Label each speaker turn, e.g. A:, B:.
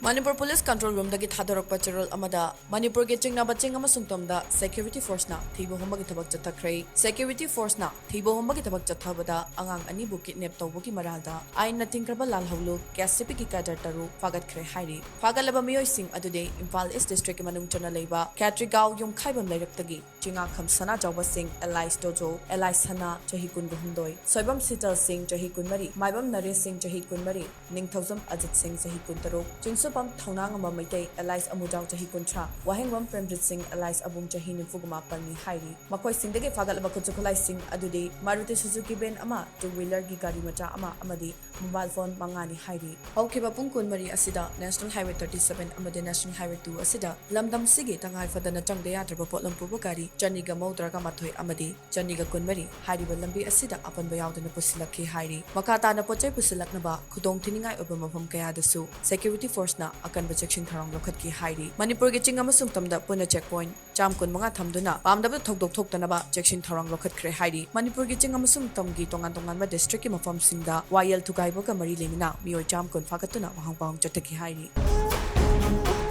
A: Manipur Police Control Room dagi thadorokpa charol amada Manipur ge Chingnaba Ching Amasung Tamda Security Force na Thiba Humbagi Thabk Chathakhre Security Force na Thiba Humbagi Thabk Chathabada angang ani bu kidnap tawbugi maralda ain na tingkraba lalhawlu KSCP ki cadre taru Phagathre hairi Phagalaba miyoi sing adude Imphal East District manung chana leiba Katrigao yung khaibam leirak Chinga kham sana jawba sing Elias Dojo Elias Hana chahi kun guhumdoi Soibam Sital Singh chahi kun mari Maibam Naresh Singh chahi kun mari Ningthausam Ajit Singh chahi kun taruk Chingsupam Thaunang ama Maitai Elias Amujang chahi kuntra Wahengbam Premjit Singh Elias Abum chahi nifuguma palni hairi Makoi Singdage Phagalaba Khuchukulai Singh adude Maruti Suzuki Ben ama two-wheeler gi gari macha ama amadi mobile phone mangani hairi Haukiba pung kun mari asida National Highway 37 amade National Highway 2 asida lamdam sige tangai fadana changde yadraba potlam puba gari Chaniga Maudraga Mathoi amadi Chaniga Kunmari hairiba lambi asida apanba yaudana pusilakhi hairi Makata na pochai pusilaknaba khudong thiningai oba mafam kaya dasu security force na akan section tharong lokhat ki hairi Manipur ge Ching Amasung Tamda puna checkpoint cham kun manga thamduna pamdaba thokdok thoktanaba section tharong lokhat khre hairi Manipur ge Ching Amasung Tamgi tongan ma district ki mafam singda YL thugaiba ka mari lemina miyoi cham kun fakatuna wahang pang chathaki hairi